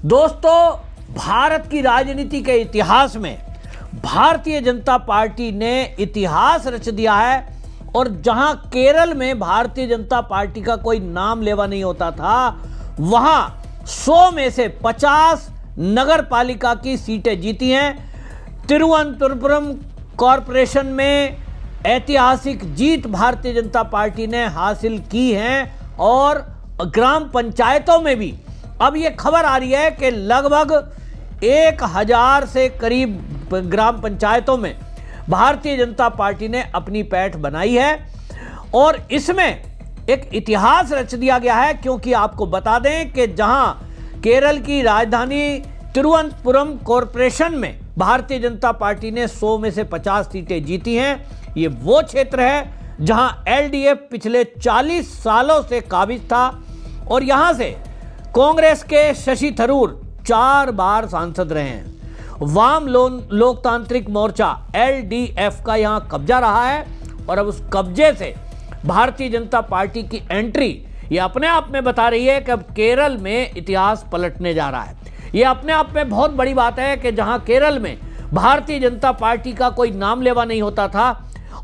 दोस्तों, भारत की राजनीति के इतिहास में भारतीय जनता पार्टी ने इतिहास रच दिया है। और जहां केरल में भारतीय जनता पार्टी का कोई नाम लेवा नहीं होता था, वहां 100 में से 50 नगर पालिका की सीटें जीती हैं। तिरुवनंतपुरम कॉरपोरेशन में ऐतिहासिक जीत भारतीय जनता पार्टी ने हासिल की है। और ग्राम पंचायतों में भी अब ये खबर आ रही है कि लगभग 1000 से करीब ग्राम पंचायतों में भारतीय जनता पार्टी ने अपनी पैठ बनाई है। और इसमें एक इतिहास रच दिया गया है, क्योंकि आपको बता दें कि जहां केरल की राजधानी तिरुवनंतपुरम कॉरपोरेशन में भारतीय जनता पार्टी ने 100 में से 50 सीटें जीती हैं। ये वो क्षेत्र है जहां एलडीएफ पिछले 40 सालों से काबिज था। और यहां से कांग्रेस के शशि थरूर 4 बार सांसद रहे हैं। वाम लोकतांत्रिक मोर्चा एलडीएफ का यहां कब्जा रहा है। और अब उस कब्जे से भारतीय जनता पार्टी की एंट्री ये अपने आप में बता रही है कि अब केरल में इतिहास पलटने जा रहा है। ये अपने आप में बहुत बड़ी बात है कि जहां केरल में भारतीय जनता पार्टी का कोई नाम लेवा नहीं होता था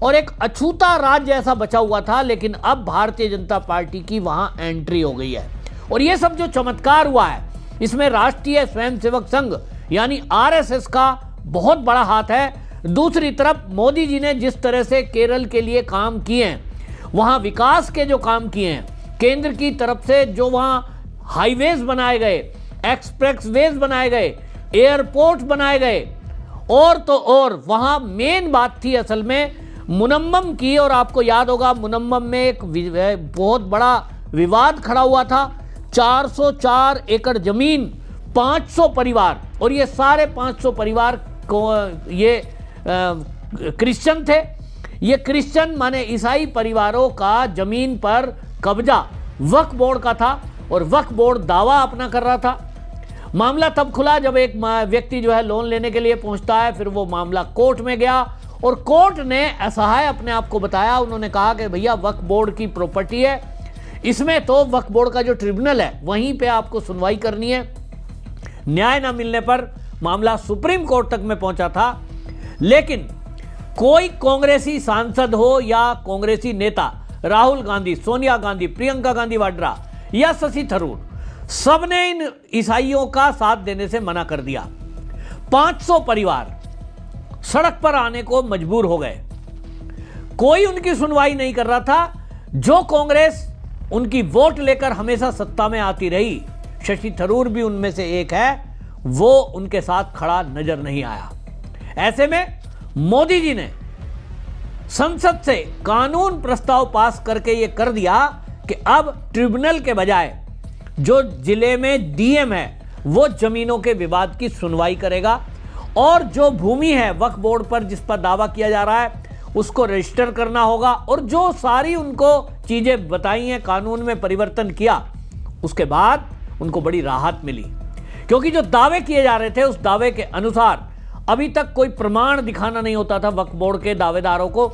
और एक अछूता राज्य ऐसा बचा हुआ था, लेकिन अब भारतीय जनता पार्टी की वहां एंट्री हो गई है। और ये सब जो चमत्कार हुआ है, इसमें राष्ट्रीय स्वयंसेवक संघ यानी आरएसएस का बहुत बड़ा हाथ है। दूसरी तरफ मोदी जी ने जिस तरह से केरल के लिए काम किए हैं, वहां विकास के जो काम किए हैं, केंद्र की तरफ से जो वहां हाईवेज बनाए गए, एक्सप्रेसवेज बनाए गए, एयरपोर्ट बनाए गए, और तो और वहां मेन बात थी असल में मुनम्मम की। और आपको याद होगा मुनम्मम में एक बहुत बड़ा विवाद खड़ा हुआ था। 404 एकड़ जमीन, 500 परिवार, और ये सारे 500 परिवार को ये क्रिश्चियन थे। ये क्रिश्चियन माने ईसाई परिवारों का जमीन पर कब्जा वक्फ बोर्ड का था और वक्फ बोर्ड दावा अपना कर रहा था। मामला तब खुला जब एक व्यक्ति जो है लोन लेने के लिए पहुंचता है। फिर वो मामला कोर्ट में गया और कोर्ट ने असहाय अपने आप को बताया। उन्होंने कहा कि भैया वक्फ बोर्ड की प्रॉपर्टी है, इसमें तो वक्फ बोर्ड का जो ट्रिब्यूनल है वहीं पे आपको सुनवाई करनी है। न्याय न मिलने पर मामला सुप्रीम कोर्ट तक में पहुंचा था। लेकिन कोई कांग्रेसी सांसद हो या कांग्रेसी नेता, राहुल गांधी, सोनिया गांधी, प्रियंका गांधी वाड्रा या शशि थरूर, सबने इन ईसाइयों का साथ देने से मना कर दिया। 500 परिवार सड़क पर आने को मजबूर हो गए। कोई उनकी सुनवाई नहीं कर रहा था। जो कांग्रेस उनकी वोट लेकर हमेशा सत्ता में आती रही, शशि थरूर भी उनमें से एक है, वो उनके साथ खड़ा नजर नहीं आया। ऐसे में मोदी जी ने संसद से कानून प्रस्ताव पास करके ये कर दिया कि अब ट्रिब्यूनल के बजाय जो जिले में डीएम है वो जमीनों के विवाद की सुनवाई करेगा। और जो भूमि है वक्फ बोर्ड पर जिस पर दावा किया जा रहा है उसको रजिस्टर करना होगा। और जो सारी उनको चीजें बताई हैं, कानून में परिवर्तन किया, उसके बाद उनको बड़ी राहत मिली। क्योंकि जो दावे किए जा रहे थे उस दावे के अनुसार अभी तक कोई प्रमाण दिखाना नहीं होता था वक्फ बोर्ड के दावेदारों को।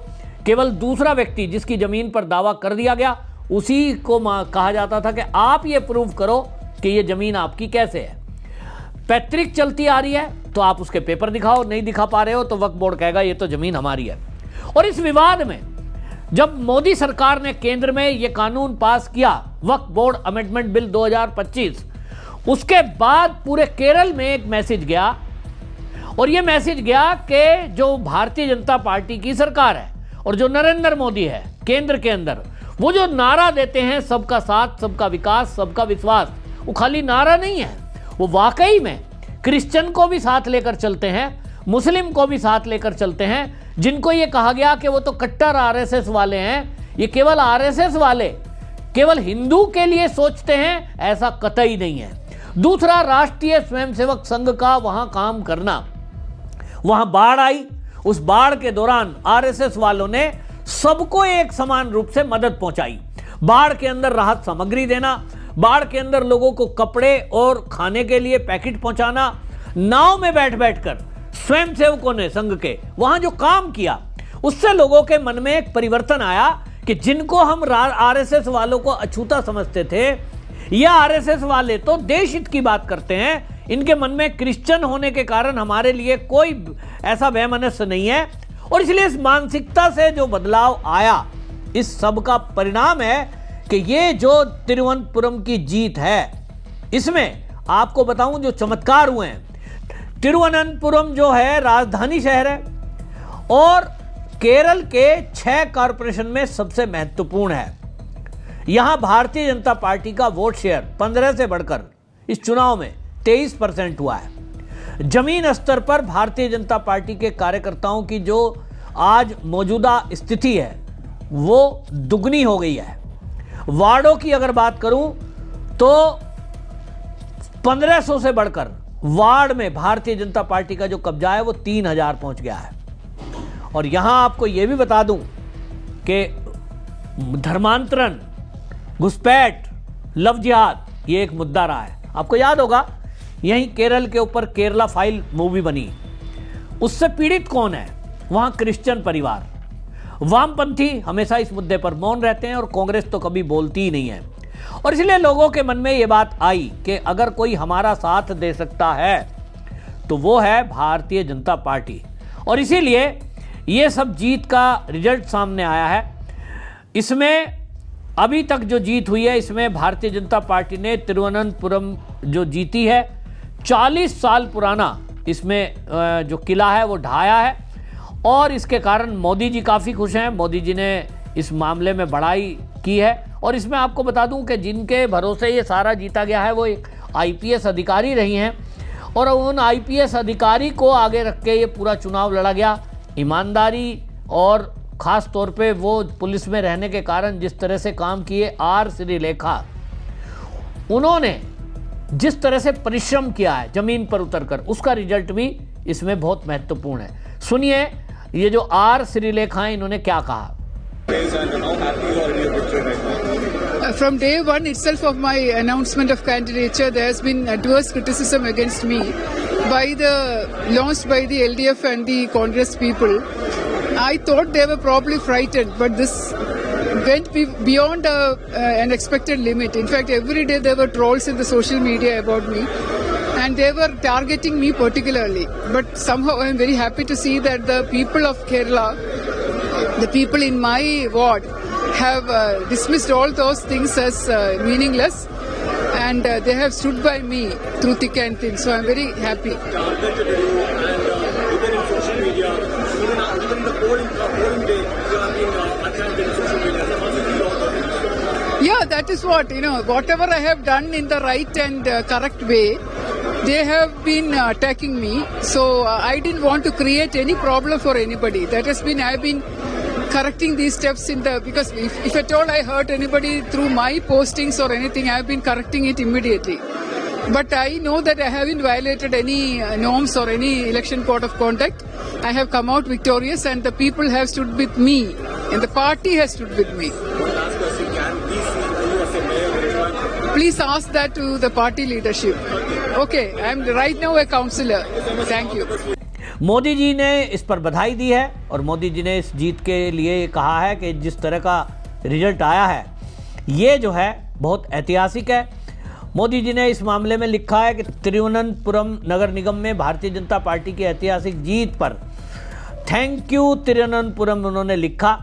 केवल दूसरा व्यक्ति जिसकी जमीन पर दावा कर दिया गया उसी को कहा जाता था कि आप ये प्रूव करो कि ये जमीन आपकी कैसे है। पैतृक चलती आ रही है तो आप उसके पेपर दिखाओ, नहीं दिखा पा रहे हो तो वक्फ बोर्ड कहेगा ये तो जमीन हमारी है। और इस विवाद में जब मोदी सरकार ने केंद्र में यह कानून पास किया, वक्फ बोर्ड अमेंडमेंट बिल 2025, उसके बाद पूरे केरल में एक मैसेज गया। और यह मैसेज गया कि जो भारतीय जनता पार्टी की सरकार है और जो नरेंद्र मोदी है केंद्र के अंदर, वो जो नारा देते हैं सबका साथ, सबका विकास, सबका विश्वास, वो खाली नारा नहीं है, वो वाकई में क्रिश्चियन को भी साथ लेकर चलते हैं, मुस्लिम को भी साथ लेकर चलते हैं। जिनको ये कहा गया कि वो तो कट्टर आरएसएस वाले हैं, ये केवल आरएसएस वाले केवल हिंदू के लिए सोचते हैं, ऐसा कतई नहीं है। दूसरा, राष्ट्रीय स्वयंसेवक संघ का वहां काम करना। वहां बाढ़ आई, उस बाढ़ के दौरान आरएसएस वालों ने सबको एक समान रूप से मदद पहुंचाई। बाढ़ के अंदर राहत सामग्री देना, बाढ़ के अंदर लोगों को कपड़े और खाने के लिए पैकेट पहुंचाना, नाव में बैठ बैठकर स्वयंसेवकों ने संघ के वहां जो काम किया, उससे लोगों के मन में एक परिवर्तन आया कि जिनको हम आरएसएस वालों को अछूता समझते थे, ये आरएसएस वाले तो देश हित की बात करते हैं, इनके मन में क्रिश्चियन होने के कारण हमारे लिए कोई ऐसा वैमनस्य नहीं है, और इसलिए इस मानसिकता से जो बदलाव आया, इस सब का परिणाम है कि ये जो तिरुवनंतपुरम की जीत है, इसमें आपको बताऊं जो चमत्कार हुए हैं। तिरुवनंतपुरम जो है राजधानी शहर है और केरल के 6 कॉरपोरेशन में सबसे महत्वपूर्ण है। यहां भारतीय जनता पार्टी का वोट शेयर 15 से बढ़कर इस चुनाव में 23% हुआ है। जमीन स्तर पर भारतीय जनता पार्टी के कार्यकर्ताओं की जो आज मौजूदा स्थिति है वो दुगनी हो गई है। वार्डों की अगर बात करूं तो 1500 से बढ़कर वार्ड में भारतीय जनता पार्टी का जो कब्जा है वो 3000 पहुंच गया है। और यहां आपको यह भी बता दूं कि धर्मांतरण, घुसपैठ, लव जिहाद ये एक मुद्दा रहा है। आपको याद होगा यहीं केरल के ऊपर केरला फाइल मूवी बनी, उससे पीड़ित कौन है? वहां क्रिश्चियन परिवार। वामपंथी हमेशा इस मुद्दे पर मौन रहते हैं और कांग्रेस तो कभी बोलती ही नहीं है। और इसलिए लोगों के मन में यह बात आई कि अगर कोई हमारा साथ दे सकता है तो वो है भारतीय जनता पार्टी, और इसीलिए ये सब जीत का रिजल्ट सामने आया है। इसमें अभी तक जो जीत हुई है, इसमें भारतीय जनता पार्टी ने तिरुवनंतपुरम जो जीती है, 40 साल पुराना इसमें जो किला है वो ढाया है, और इसके कारण मोदी जी काफ़ी खुश हैं। मोदी जी ने इस मामले में बढ़ाई की है। और इसमें आपको बता दूं कि जिनके भरोसे ये सारा जीता गया है वो एक आईपीएस अधिकारी रही हैं, और उन आईपीएस अधिकारी को आगे रख के ये पूरा चुनाव लड़ा गया। ईमानदारी और ख़ास तौर पे वो पुलिस में रहने के कारण जिस तरह से काम किए आर श्रीलेखा, उन्होंने जिस तरह से परिश्रम किया है ज़मीन पर उतरकर, उसका रिजल्ट भी इसमें बहुत महत्वपूर्ण है। सुनिए ये जो आर श्रीलेखा इन्होंने क्या कहा। From day one itself of my announcement of candidature, there has been adverse criticism against me launched by the LDF and the Congress people. I thought they were probably frightened, but this went beyond an expected limit. In fact, every day there were trolls in the social media about me, and they were targeting me particularly. But somehow I am very happy to see that the people of Kerala, the people in my ward, have dismissed all those things as meaningless, and they have stood by me through thick and thin. So I am very happy. Yeah, that is what, whatever I have done in the right and correct way, they have been attacking me. So I didn't want to create any problem for anybody. That has been, I have been correcting these steps because if at all I hurt anybody through my postings or anything, I have been correcting it immediately. But I know that I haven't violated any norms or any election code of conduct. I have come out victorious, and the people have stood with me, and the party has stood with me. Please ask that to the party leadership. Okay, I am right now a councillor. Thank you. Modi ji ने इस पर बधाई दी है, और मोदी जी ने इस जीत के लिए कहा है कि जिस तरह का रिजल्ट आया है ये जो है बहुत ऐतिहासिक है। मोदी जी ने इस मामले में लिखा है कि तिरुवनंतपुरम नगर निगम में भारतीय जनता पार्टी की ऐतिहासिक जीत पर थैंक यू तिरुवनंतपुरम उन्होंने लिखा,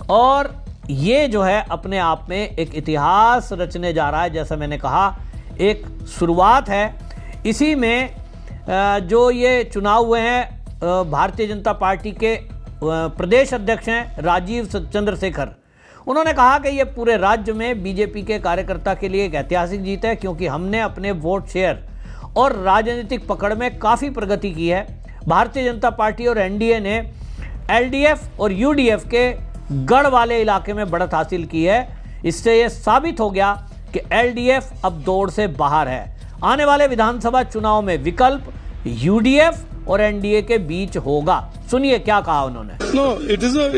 और ये जो है अपने आप में एक इतिहास रचने जा रहा है। जैसा मैंने कहा, एक शुरुआत है। इसी में जो ये चुनाव हुए हैं, भारतीय जनता पार्टी के प्रदेश अध्यक्ष हैं राजीव चंद्रशेखर, उन्होंने कहा कि ये पूरे राज्य में बीजेपी के कार्यकर्ता के लिए एक ऐतिहासिक जीत है, क्योंकि हमने अपने वोट शेयर और राजनीतिक पकड़ में काफ़ी प्रगति की है। भारतीय जनता पार्टी और एनडीए ने एलडीएफ और यूडीएफ के गढ़ वाले इलाके में बढ़त हासिल की है। इससे ये साबित हो गया कि एलडीएफ अब दौड़ से बाहर है। आने वाले विधानसभा चुनाव में विकल्प यूडीएफ और एनडीए के बीच होगा। सुनिए क्या कहा उन्होंने। No, it is a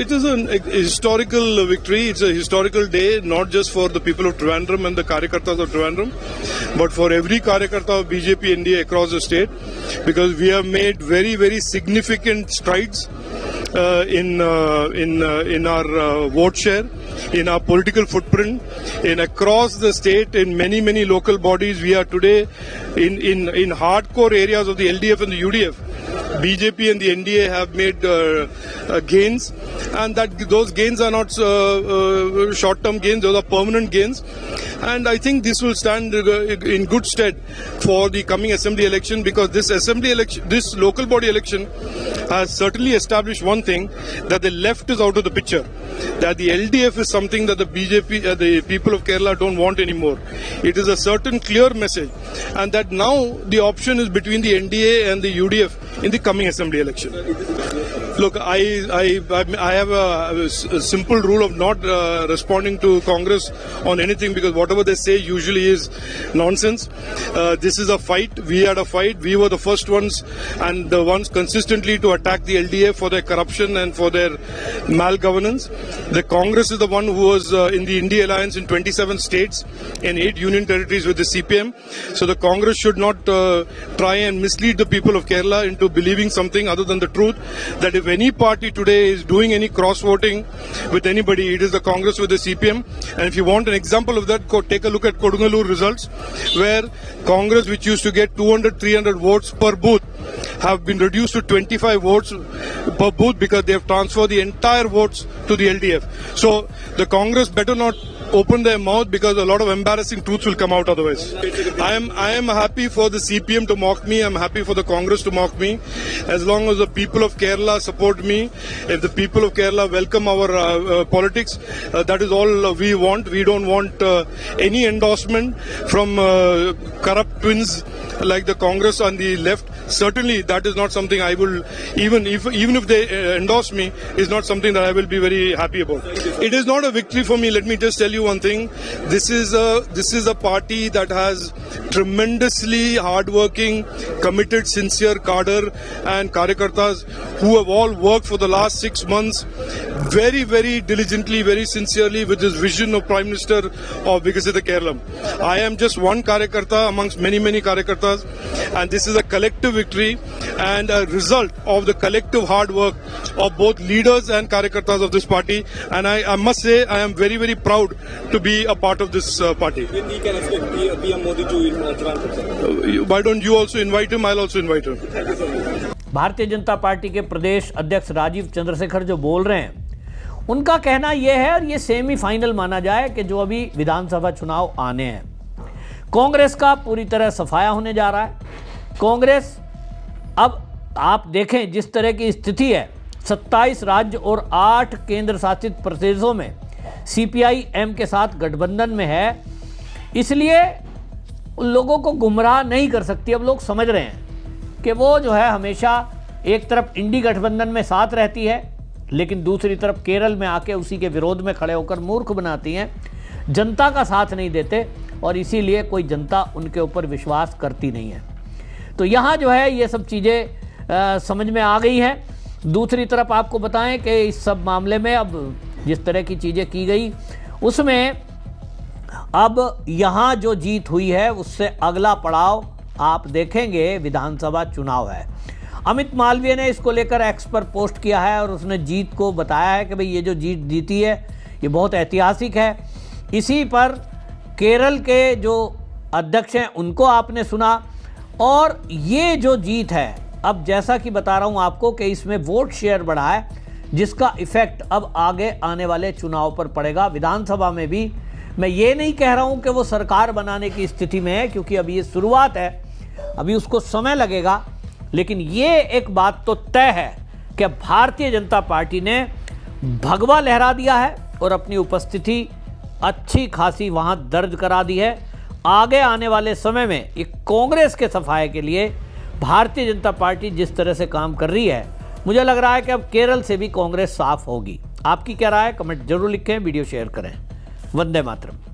historical victory. It's a historical day, not just for the people of Trivandrum and the Karyakartas of Trivandrum, but for every Karyakarta of BJP NDA across the state, because we have made very, very significant strides in our vote share. in our political footprint, in across the state, in many local bodies. We are today in hardcore areas of the LDF and the UDF. BJP and the NDA have made gains, and that those gains are not short-term gains; those are permanent gains. And I think this will stand in good stead for the coming assembly election, because this assembly election, this local body election, has certainly established one thing, that the left is out of the picture. That the LDF is something that the BJP, the people of Kerala don't want anymore. It is a certain clear message, and that now the option is between the NDA and the UDF in the coming assembly election. Look, I have a simple rule of not responding to Congress on anything, because whatever they say usually is nonsense. This is a fight. We had a fight. We were the first ones and the ones consistently to attack the LDA for their corruption and for their malgovernance. The Congress is the one who was in the India alliance in 27 states and 8 union territories with the CPM. So the Congress should not try and mislead the people of Kerala into believing something other than the truth, that if any party today is doing any cross-voting with anybody, it is the Congress with the CPM. And if you want an example of that, take a look at Kodungalur results, where Congress, which used to get 200-300 votes per booth, have been reduced to 25 votes per booth because they have transferred the entire votes to the LDF. So the Congress better not open their mouth, because a lot of embarrassing truths will come out otherwise. I am happy for the CPM to mock me. I'm happy for the Congress to mock me. As long as the people of Kerala support me, if the people of Kerala welcome our politics, that is all we want. We don't want any endorsement from corrupt twins like the Congress on the left. Certainly that is not something I will, even if they endorse me, is not something that I will be very happy about. It is not a victory for me. Let me just tell you one thing. This is a party that has tremendously hardworking, committed, sincere cadre and karyakartas who have all worked for the last 6 months very, very diligently, very sincerely with this vision of Prime Minister of Vikasita Kerala. I am just one karyakarta amongst many karyakartas, and this is a collective victory and a result of the collective hard work of both leaders and karyakartas of this party. And I must say, I am very, very proud to be a part of this party. When we can expect PM Modi to Trivandrum? Why don't you also invite him? I'll also invite him. Bharatiya Janata party के प्रदेश अध्यक्ष राजीव चंद्रशेखर जो बोल रहे हैं, उनका कहना यह है, और ये सेमीफाइनल माना जाए, कि जो अभी विधानसभा चुनाव आने हैं, कांग्रेस का पूरी तरह सफाया होने जा रहा है। कांग्रेस, अब आप देखें जिस तरह की स्थिति है, 27 राज्य और 8 केंद्र शासित प्रदेशों में CPI-M के साथ गठबंधन में है, इसलिए लोगों को गुमराह नहीं कर सकती। अब लोग समझ रहे हैं कि वो जो है हमेशा एक तरफ इंडी गठबंधन में साथ रहती है, लेकिन दूसरी तरफ केरल में आके उसी के विरोध में खड़े होकर मूर्ख बनाती हैं, जनता का साथ नहीं देते, और इसीलिए कोई जनता उनके ऊपर विश्वास करती नहीं है। तो यहाँ जो है ये सब चीज़ें समझ में आ गई हैं। दूसरी तरफ आपको बताएं कि इस सब मामले में अब जिस तरह की चीज़ें की गई, उसमें अब यहाँ जो जीत हुई है उससे अगला पड़ाव आप देखेंगे विधानसभा चुनाव है। अमित मालवीय ने इसको लेकर एक्स पर पोस्ट किया है और उसने जीत को बताया है कि भाई ये जो जीत जीती है ये बहुत ऐतिहासिक है। इसी पर केरल के जो अध्यक्ष हैं उनको आपने सुना, और ये जो जीत है, अब जैसा कि बता रहा हूँ आपको कि इसमें वोट शेयर बढ़ा है, जिसका इफेक्ट अब आगे आने वाले चुनाव पर पड़ेगा। विधानसभा में भी मैं ये नहीं कह रहा हूँ कि वो सरकार बनाने की स्थिति में है, क्योंकि अभी ये शुरुआत है, अभी उसको समय लगेगा, लेकिन ये एक बात तो तय है कि भारतीय जनता पार्टी ने भगवा लहरा दिया है और अपनी उपस्थिति अच्छी खासी वहाँ दर्ज करा दी है। आगे आने वाले समय में एक कांग्रेस के सफाए के लिए भारतीय जनता पार्टी जिस तरह से काम कर रही है, मुझे लग रहा है कि अब केरल से भी कांग्रेस साफ होगी। आपकी क्या राय है? कमेंट जरूर लिखें, वीडियो शेयर करें। वंदे मातरम।